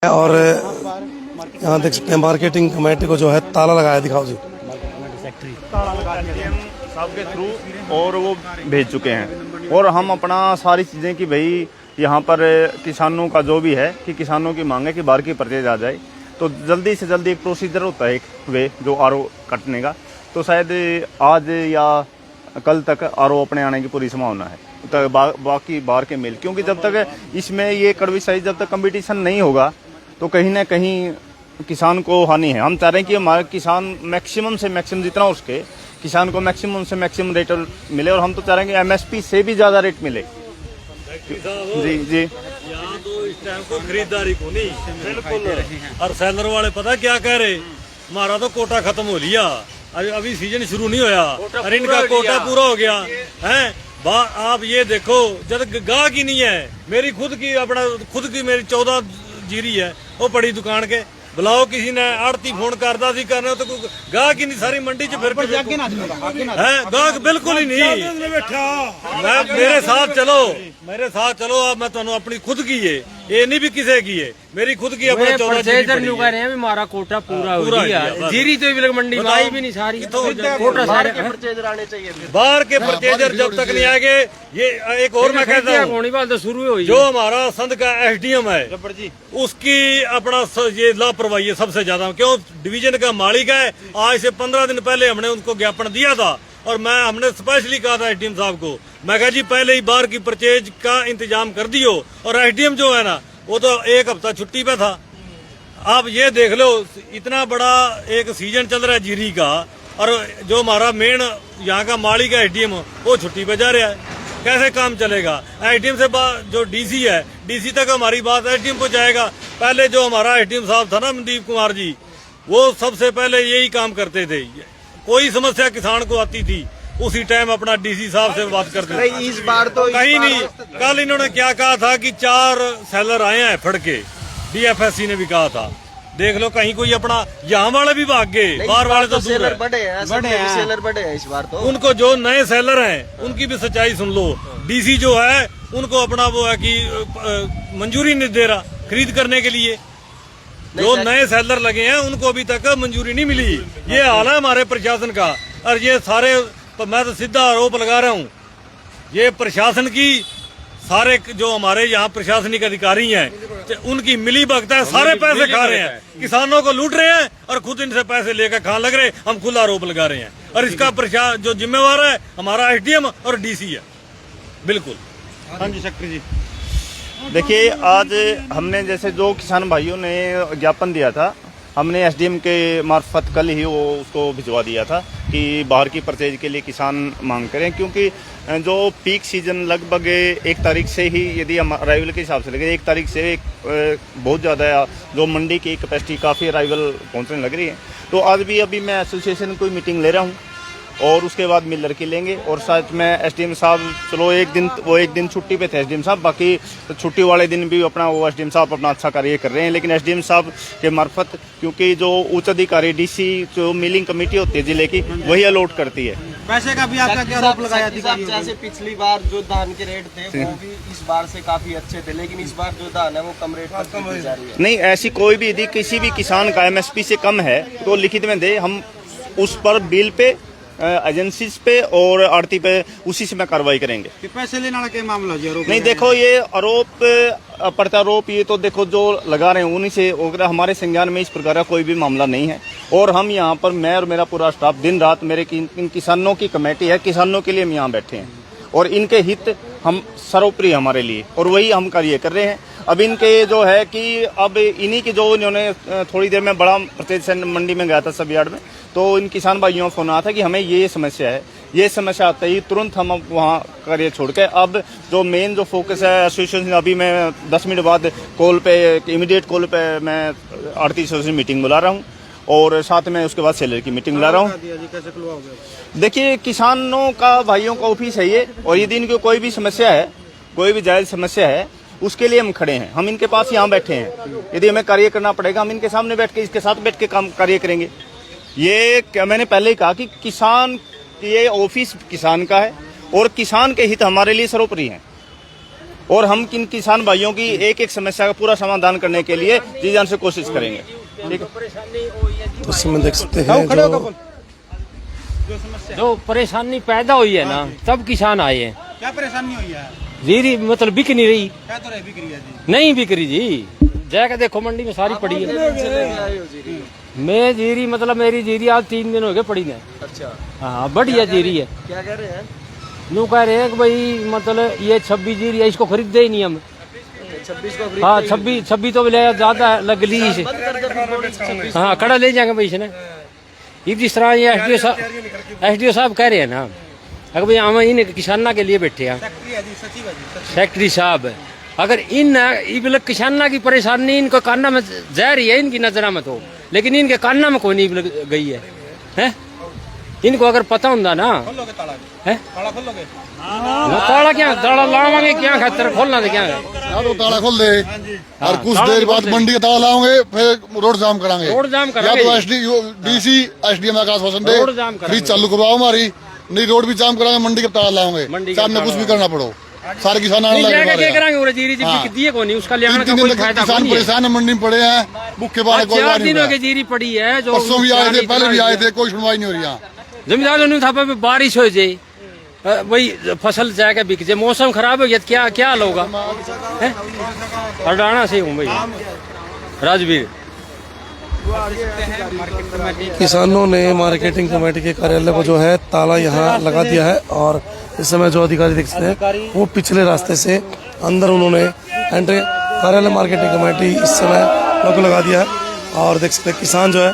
और यहाँ देख सकते हैं मार्केटिंग कमेटी को जो है ताला लगाया, दिखाओ जी। साहब के थ्रू और वो भेज चुके हैं और हम अपना सारी चीज़ें कि भाई यहाँ पर किसानों का जो भी है कि किसानों की मांग है कि बाहर की परचेज आ जाए, तो जल्दी से जल्दी एक प्रोसीजर होता है एक वे जो आरओ कटने का, तो शायद आज या कल तक आरओ अपने आने की पूरी संभावना है। तो बाकी बाहर के मिल, क्योंकि जब तक इसमें ये कड़वी साइज जब तक कंपटीशन नहीं होगा तो कहीं ना कहीं किसान को हानि है। हम चाह रहे हैं कि हमारे किसान मैक्सिमम से मैक्सिमम जितना उसके किसान को मैक्सिमम से मैक्सिमम रेट मिले, और हम तो चाह रहे हैं कि एमएसपी से भी ज्यादा रेट मिले। जी जी, यहाँ तो इस टाइम को खरीदारी को नहीं बिल्कुल, और सेलर वाले पता क्या कह रहे, हमारा तो कोटा खत्म हो लिया, अभी सीजन शुरू नहीं होया और इनका कोटा पूरा हो गया है। आप ये देखो जब गाह की नहीं है, मेरी खुद की मेरी 14 जीरी है, वो पड़ी दुकान के, बुलाओ किसी ने आड़ती फोन करता सी करने तो गाह की नहीं, सारी मंडी च फिर है गाह बिल्कुल ही नहीं। मेरे साथ चलो आप, मैं तुम्हें अपनी खुद की है, ये नहीं भी किसी की है, मेरी खुद की अपना 14 जीरी पड़ी है। कह रहे हैं भी हमारा कोटा पूरा हो गया, जीरी तो मंडी में आई भी नहीं सारी, कोटा सारे परचेजर आने चाहिए। बाहर के परचेजर जब तक नहीं आएंगे, ये एक और मैं कहता हूँ, शुरू हुई जो हमारा संघ का एसडीएम है उसकी अपना ये लापरवाही है सबसे ज्यादा। क्यों? डिवीजन का मालिक है, आज से 15 दिन पहले हमने उनको ज्ञापन दिया था और हमने स्पेशली कहा था एसडीएम साहब को, मैं कहा जी पहले ही बाहर की परचेज का इंतजाम कर दियो, और एसडीएम जो है ना वो तो एक हफ्ता छुट्टी पे था। आप ये देख लो, इतना बड़ा एक सीजन चल रहा है जीरी का, और जो हमारा मेन यहाँ का मालिक है एसडीएम, वो छुट्टी पे जा रहा है, कैसे काम चलेगा? एसडीएम से जो डीसी है, डीसी तक हमारी बात एसडीएम को जाएगा। पहले जो हमारा एसडीएम साहब था ना मनदीप कुमार जी, वो सबसे पहले यही काम करते थे, कोई समस्या किसान को आती थी उसी टाइम अपना डीसी साहब से बात करते थे। इस बार तो कहीं नहीं। कल इन्होंने क्या कहा था कि 4 सेलर आए हैं फड़ के, डीएफएससी ने भी कहा था, देख लो कहीं कोई अपना यहाँ वाले भी भाग गए, बाहर वाले तो सेलर बड़े हैं, सेलर बड़े हैं इस बार तो। उनको जो नए सेलर हैं उनकी भी सच्चाई सुन लो, डीसी जो है उनको अपना वो है कि मंजूरी नहीं दे रहा खरीद करने के लिए, जो नए सेलर लगे हैं उनको अभी तक मंजूरी नहीं मिली। ये हाल है हमारे प्रशासन का, और ये सारे मैं तो सीधा आरोप लगा रहा हूँ, ये प्रशासन की सारे जो हमारे यहाँ प्रशासनिक अधिकारी हैं उनकी मिली भगत है, सारे पैसे खा रहे हैं, किसानों को लूट रहे हैं और खुद इनसे पैसे लेकर खाने लग रहे हैं। हम खुला आरोप लगा रहे हैं, और इसका प्रशासन जो जिम्मेवार है हमारा एसडीएम और डीसी है। बिल्कुल। हाँ जी शक्ति जी, देखिए आज हमने जैसे जो किसान भाइयों ने ज्ञापन दिया था, हमने एसडीएम के मार्फत कल ही वो उसको भिजवा दिया था कि बाहर की परचेज के लिए किसान मांग करें, क्योंकि जो पीक सीजन लगभग 1 तारीख से ही, यदि हम अराइवल के हिसाब से लगे 1 तारीख से बहुत ज़्यादा जो मंडी की कैपेसिटी काफ़ी अराइवल पहुंचने लग रही है। तो आज भी अभी मैं एसोसिएशन कोई मीटिंग ले रहा हूँ और उसके बाद मिलर की लेंगे, और साथ में एसडीएम साहब, चलो एक दिन छुट्टी पे थे एसडीएम साहब, बाकी तो छुट्टी वाले दिन भी अपना वो एसडीएम साहब अपना अच्छा कार्य कर रहे हैं, लेकिन एसडीएम साहब के मार्फत, क्योंकि जो उच्च अधिकारी डीसी जो मिलिंग कमेटी होती है जिले की, वही अलॉट करती है। पैसे का भी आपका क्या आरोप लगाया? जैसे पिछली बार जो धान के रेट थे वो भी इस बार से काफी अच्छे थे, लेकिन इस बार जो धान है वो कम रेट पर दी जा रही है। नहीं, ऐसी कोई भी यदि किसी भी किसान का एमएसपी से कम है तो लिखित में दे, हम उस पर बिल पे, एजेंसीज पे और आड़ती पे उसी से मैं कार्रवाई करेंगे। पैसे लेने वाला क्या मामला जी? नहीं, देखो ये आरोप प्रत्यारोप ये तो देखो जो लगा रहे हैं उन्हीं से, हमारे संज्ञान में इस प्रकार का कोई भी मामला नहीं है। और हम यहाँ पर, मैं और मेरा पूरा स्टाफ दिन रात, मेरे इन किसानों की कमेटी है, किसानों के लिए हम यहाँ बैठे हैं और इनके हित हम सर्वोपरि हमारे लिए, और वही हम कार्य कर रहे हैं। अब इनके जो है कि अब इन्हीं की जो इन्होंने थोड़ी देर में बड़ा परचेज मंडी में गया था सब यार्ड में, तो इन किसान भाइयों को फोन आया था कि हमें ये समस्या है, ये समस्या आते ही तुरंत हम वहाँ कार्य छोड़ के, अब जो मेन जो फोकस है एसोसिएशन, अभी मैं 10 मिनट बाद कॉल पे, इमीडिएट कॉल पे मैं आड़ती एसोसिएशन मीटिंग बुला रहा हूँ, और साथ में उसके बाद सेलर की मीटिंग बुला रहा हूँ। देखिए किसानों का, भाइयों का ऑफिस है ये, और यदि इनकी कोई भी समस्या है, कोई भी जायज समस्या है, उसके लिए हम खड़े हैं, हम इनके पास यहाँ बैठे हैं। यदि हमें कार्य करना पड़ेगा हम इनके सामने बैठ के, इसके साथ बैठ के काम कार्य करेंगे। ये क्या मैंने पहले ही कहा कि किसान, ये ऑफिस किसान का है और किसान के हित हमारे लिए सर्वोपरि हैं। और हम किन किसान भाइयों की एक एक समस्या का पूरा समाधान करने के लिए जी जान से कोशिश करेंगे। ठीक है, तो इसमें देख सकते हैं जो परेशानी पैदा हुई है ना, सब किसान आए हैं। क्या परेशानी हुई है? जीरी मतलब बिक नहीं रही, क्या तो बिक रही है जी? नहीं बिक रही जी। जाके देखो मंडी में सारी पड़ी है। मैं जीरी मतलब मेरी जीरी आज 3 दिन हो गए पड़ी ने। अच्छा, हाँ बढ़िया जीरी है। क्या कह रहे हैं? यूँ कह रहे हैं कि भाई मतलब ये 26 जीरी है, इसको खरीदते ही नहीं हम। 26 को हाँ 26 तो ज्यादा लग ली इसे। हाँ कड़ा ले जाएंगे भाई इसने। ये जिस तरह ये एसडीओ साहब कह रहे हैं ना, अगर भाई हम इन किसाना के लिए बैठे हैं, सेक्रेटरी साहब, अगर इन किसाना की परेशानी इनको कान्ना में जा रही है, इनकी नजर में तो, लेकिन इनके कान्ना में कोई नहीं गई है, हैं? इनको अगर पता होता ना है ताला क्या ताला लावांगे क्या खातर खोलना तो क्या है यार, वो ताला खोल दे और कुछ देर बाद मंडी का ताला लाओगे, फिर रोड जाम कराएंगे। रोड जाम या कराएंगे। तो डीसी एसडीएम का आश्वासन दे, रोड जाम कराएंगे। खरीद चालू करवाओ हमारी, नहीं रोड भी जाम कराएंगे, मंडी का ताला लाओगे, सामने कुछ भी करना पड़ो, सारे किसान आने लगे हमारे यहाँ। कराएंगे जीरी जी बिक दिए को नहीं, उसका लेने का 3 कोई दिन फायदा किसान नहीं है। परेशान है, मंडी में पड़े हैं, भूखे बारे कोई 4 नहीं दिनों हो की रहा। जीरी पड़ी है, जो परसों भी आए थे, पहले भी आए थे, कोई सुनवाई नहीं हो रही यहाँ। जमींदारों ने था बारिश हो जाए, वही फसल जाके बिक जाए, मौसम खराब हो गया तो क्या हाल होगा? हरडाना से हूँ भाई, राजवीर। किसानों ने मार्केटिंग कमेटी के कार्यालय को जो है ताला यहाँ लगा दिया है, और इस समय जो अधिकारी देख सकते हैं वो पिछले रास्ते से अंदर उन्होंने एंट्री, कार्यालय मार्केटिंग कमेटी इस समय लॉक लगा दिया है। और देख सकते हैं किसान जो है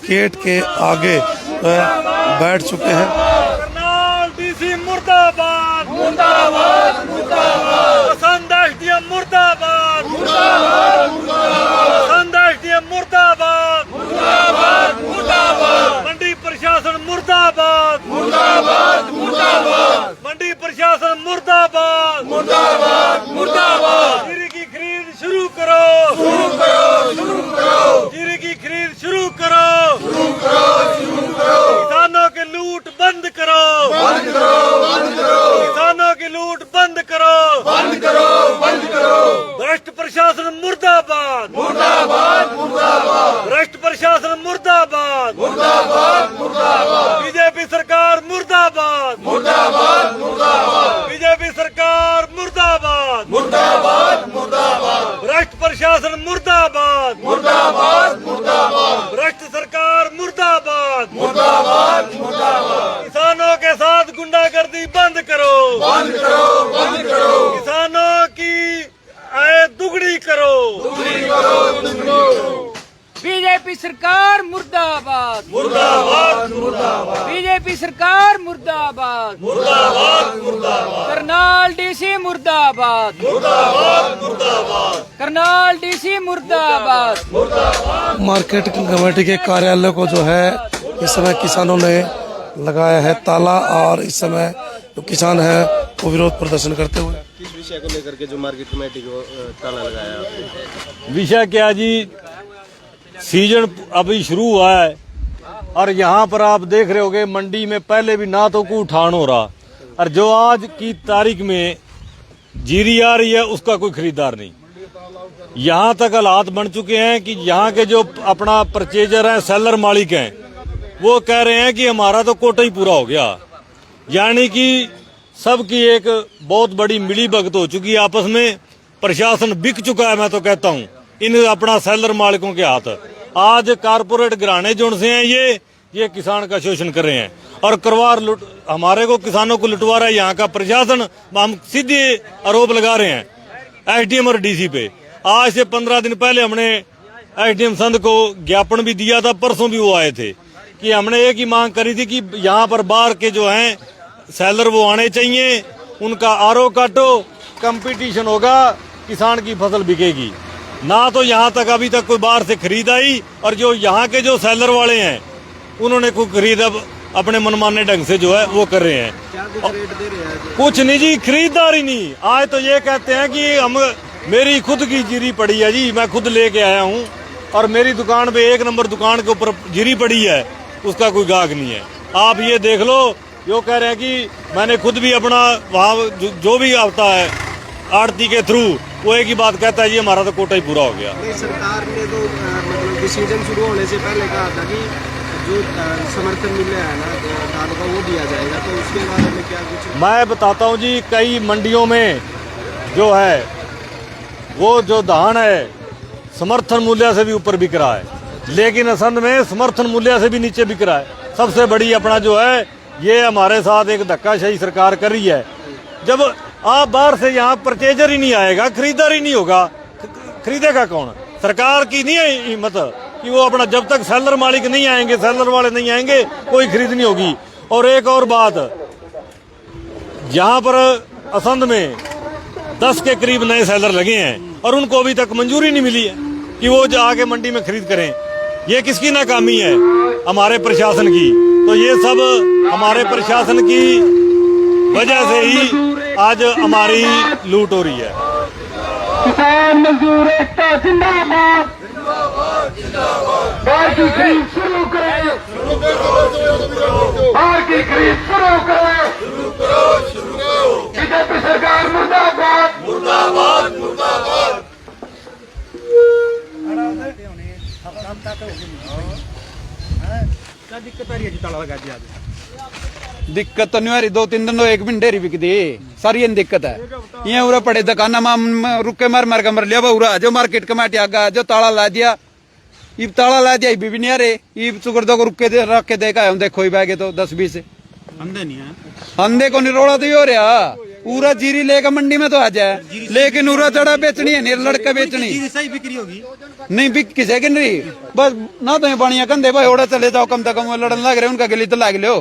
गेट के आगे जो है बैठ चुके हैं। करनाल डीसी मुर्दाबाद, मुर्दाबाद, मुर्दाबाद। पसंद एसडीएम मुर्दाबाद, मुर्दाबाद, मुर्दाबाद। पसंद एसडीएम मुर्दाबाद, मुर्दाबाद, मुर्दाबाद। मंडी प्रशासन मुर्दाबाद, मुर्दाबाद, मुर्दाबाद। मंडी प्रशासन मुर्दाबाद, मुर्दाबाद, मुर्दाबाद। जीरी की खरीद शुरू करो, शुरू करो, शुरू करो। जीरी की खरीद शुरू करो, शुरू करो, शुरू करो। किसानों की लूट बंद करो, बंद करो, बंद करो। किसानों की लूट बंद करो, बंद करो, बंद करो। भ्रष्ट प्रशासन मुर्दाबाद, मुर्दाबाद, मुर्दाबाद। भ्रष्ट प्रशासन मुर्दाबाद, मुर्दाबाद, मुर्दाबाद। बीजेपी सरकार मुर्दाबाद, मुर्दाबाद, मुर्दाबाद। बीजेपी सरकार मुर्दाबाद, मुर्दाबाद, मुर्दाबाद। भ्रष्ट प्रशासन मुर्दाबाद, मुर्दाबाद, मुर्दाबाद। भ्रष्ट सरकार मुर्दाबाद, मुर्दाबाद, मुर्दाबाद। किसानों के साथ गुंडागर्दी बंद करो, बंद करो, बंद करो। किसानों की आय दुगनी करो, दुगनी करो, दुगनी करो। बीजेपी सरकार मुर्दाबाद, मुर्दाबाद, मुर्दाबाद। बीजेपी सरकार मुर्दाबाद, मुर्दाबाद, मुर्दाबाद। करनाल डीसी मुर्दाबाद, मुर्दाबाद, मुर्दाबाद। करनाल डीसी मुर्दाबाद। मार्केटिंग कमेटी के कार्यालय को जो है इस समय किसानों ने लगाया है ताला, और इस समय जो किसान है वो विरोध प्रदर्शन करते हुए। किस विषय को लेकर के जो मार्केट कमेटी को ताला लगाया आपने? विषय क्या जी, सीजन अभी शुरू हुआ है और यहाँ पर आप देख रहे होगे मंडी में पहले भी ना तो कोई उठान हो रहा, और जो आज की तारीख में जीरी आ रही है उसका कोई खरीदार नहीं। यहाँ तक हालात बन चुके हैं कि यहाँ के जो अपना परचेजर हैं, सेलर मालिक हैं, वो कह रहे हैं कि हमारा तो कोटा ही पूरा हो गया। यानी कि सबकी एक बहुत बड़ी मिली भगत हो चुकी है आपस में, प्रशासन बिक चुका है। मैं तो कहता हूँ इन अपना सेलर मालिकों के हाथ। आज कारपोरेट घराने जोड़ से हैं ये किसान का शोषण कर रहे हैं और करवार हमारे को किसानों को लुटवा रहा है यहाँ का प्रशासन। हम सीधे आरोप लगा रहे हैं एसडीएम और डीसी पे। आज से 15 दिन पहले हमने एसडीएम संघ को ज्ञापन भी दिया था, परसों भी वो आए थे कि हमने एक ही मांग करी थी कि यहाँ पर बाहर के जो हैं सेलर वो आने चाहिए, उनका आरओ काटो, कंपटीशन होगा, किसान की फसल बिकेगी। ना तो यहाँ तक अभी तक कोई बाहर से खरीद आई, और जो यहाँ के जो सेलर वाले हैं उन्होंने कोई खरीद अब अपने मनमाने ढंग से जो है वो कर रहे हैं। क्या कुछ रेट दे रहे हैं? कुछ नहीं जी, खरीदारी नहीं। आज तो ये कहते हैं कि हम मेरी खुद की जीरी पड़ी है जी, मैं खुद लेके आया हूँ और मेरी दुकान पे 1 नंबर दुकान के ऊपर जीरी पड़ी है, उसका कोई गाहक नहीं है। आप ये देख लो, यो कह रहे हैं कि मैंने खुद भी अपना वहाँ जो भी आता है आड़ती के थ्रू वो एक ही बात कहता है जी हमारा तो कोटा ही पूरा हो गया। नहीं, सरकार ने तो मतलब डिसीजन शुरू होने से पहले कहा था कि जो समर्थन मूल्य है ना धान का वो दिया जाएगा, तो उसके बारे में क्या कुछ? मैं बताता हूँ जी, कई मंडियों में जो है वो जो धान है समर्थन मूल्य से भी ऊपर बिक रहा है, लेकिन असंध में समर्थन मूल्य से भी नीचे बिक रहा है। सबसे बड़ी अपना जो है ये हमारे साथ एक धक्काशाही सरकार कर रही है। जब आप बाहर से यहाँ परचेजर ही नहीं आएगा, खरीदार ही नहीं होगा, खरीदेगा कौन? सरकार की नहीं है हिम्मत कि वो अपना, जब तक सेलर मालिक नहीं आएंगे, सेलर वाले नहीं आएंगे, कोई खरीद नहीं होगी। और एक और बात, यहाँ पर असंध में 10 के करीब नए सेलर लगे हैं और उनको अभी तक मंजूरी नहीं मिली है कि वो आके मंडी में खरीद करें। ये किसकी नाकामी है? हमारे प्रशासन की। तो ये सब हमारे प्रशासन की वजह से ही आज हमारी लूट हो रही है। किसान मजदूर एकता जिंदाबाद, बाहर की खरीद शुरू करें, बाहर की खरीद शुरू करें, बीजेपी सरकार मुर्दाबाद, मुर्दाबाद, मुर्दाबाद। क्या दिक्कत आ रही है जी ताला लगा दिया? दिक्कत तो नहीं आ रही, 2-3 दिन तो एक भी डेरी बिक दी, सारी दिक्कत है। ये उरा पड़े दुकान में रुक के मार मार के मर लिया उरा, जो मार्केट कमेटी आगा जो ताला ला दिया, इब ताला ला दिया, इब भी नहीं आ रहे, इब चुकर दो को रुक के रख के देखा है, देखो ही बैगे तो 20-20 अंधे नहीं है, अंधे को नहीं रोड़ा तो ही हो रहा। पूरा जीरी लेकर मंडी में तो आ जाए, लेकिन उरा चढ़ा बेचनी है, लड़का बेचनी सही बिक्री होगी नहीं, बिक किसे की नहीं, बस ना तो बढ़िया कंधे भाई ओड़ा चले जाओ, कम से कम लड़न लग रहे उनका गली तो लाग लो,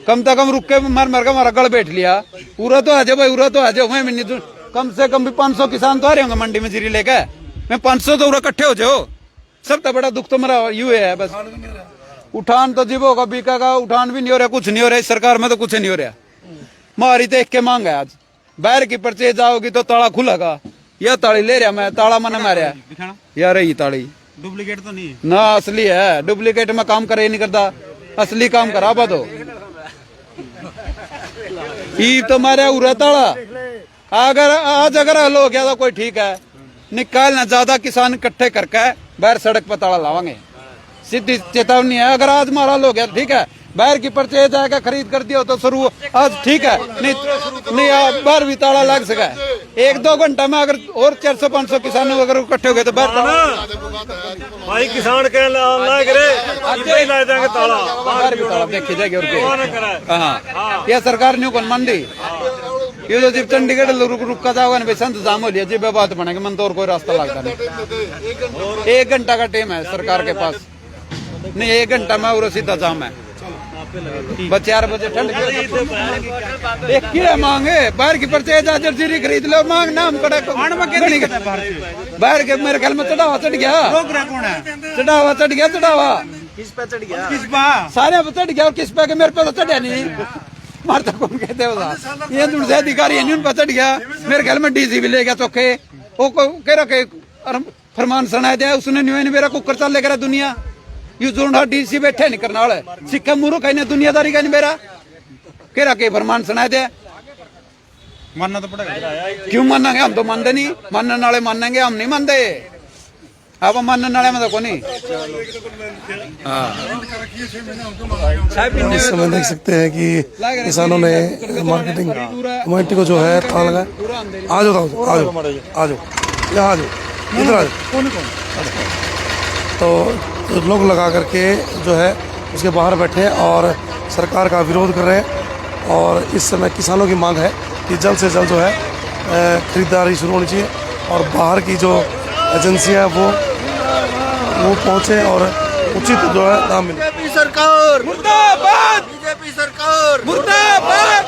कम से कम रुक के मार मार के हमारा गल बैठ लिया। पूरा तो आ जाओ भाई, पूरा तो आ जाओ। मैं कम से कम भी 500 किसान तो आ रहे होंगे मंडी में जीरी लेकर, मैं 500 तो इकट्ठे हो जाओ। सबसे बड़ा दुख तो मेरा यू है बस, उठान तो जीवो का बिका, उठान भी नहीं हो रहा, कुछ नहीं हो रहा, इस सरकार में तो कुछ नहीं हो रहा। मारी देख के मांग है आज, बाहर की परचेज आओगी तो ताला खुलेगा, यह ताली ले रहा मैं, ताला मैंने मारा यार, ये ताली डुप्लीकेट तो नहीं है ना, असली है। डुप्लीकेट में काम करे नहीं करता, असली काम करा बा दो। ई तो मारे उरा ताला, अगर आज अगर हल हो गया तो कोई ठीक है, निकालना ज्यादा किसान इकट्ठे करके बाहर सड़क पर ताला लावांगे, सीधी चेतावनी है। अगर आज मारा हल हो गया ठीक है, बाहर की परचेज आएगा खरीद कर दिया तो शुरू आज ठीक है, नहीं बाहर भी ताला लग सका है। 1-2 घंटा में अगर और 400-500 किसानों अगर इकट्ठे हो गए तो बाहर भाई किसान के लाए ला देंगे ताला, बाहर भी ताला देखी जाएगी। और हाँ, यह सरकार ने कौन मान दी, ये तो जब चंडीगढ़ रुका जाओगा ना संत जाम हो लिया, जब बात बनेगी मन तो और कोई रास्ता लगता नहीं। 1 घंटा का टाइम है सरकार के पास, नहीं 1 घंटा में और सीधा जाम है। 4 बजे ठंड देखिए मांगे बाहर की परचेज आज जीरी खरीद लो, मांग नाम कड़ा बाहर के मेरे ख्याल में चढ़ावा चढ़ गया, चढ़ावा चढ़ गया, चढ़ावा किस पे चढ़ गया? किस बा सारे पे चढ़ गया, और किस पे के मेरे पे तो चढ़ा नहीं, मारता कौन कहते हो ये दूसरे अधिकारी है, उन पर चढ़ गया। मेरे ख्याल में डीसी भी ले गया चौके, वो कह रखे फरमान सुना दिया उसने, नहीं मेरा कुकर चल लेकर दुनिया यू जोड़ा डीसी बैठे नहीं करने वाले सिक्का मुरू कहीं दुनियादारी का नहीं मेरा कह रहा के फरमान सुना दिया, मानना तो पड़ेगा। क्यों मानेंगे? हम तो मानते नहीं, मानने वाले मानेंगे, हम नहीं मानते। आप मानने वाले में तो कौन नहीं। इस समय देख सकते हैं कि किसानों ने मार्केटिंग कमेटी को जो है ताला लगाया। आ जाओ आ जाओ आ जाओ, यहाँ आ जाओ, इधर आ जाओ। तो लोग लगा करके जो है उसके बाहर बैठे और सरकार का विरोध कर रहे हैं। और इस समय किसानों की मांग है कि जल्द से जल्द जो है खरीदारी शुरू होनी चाहिए और बाहर की जो एजेंसियां वो पहुंचे और उचित जो है दाम मिले। बीजेपी सरकार मुर्दाबाद, बीजेपी सरकार मुर्दाबाद।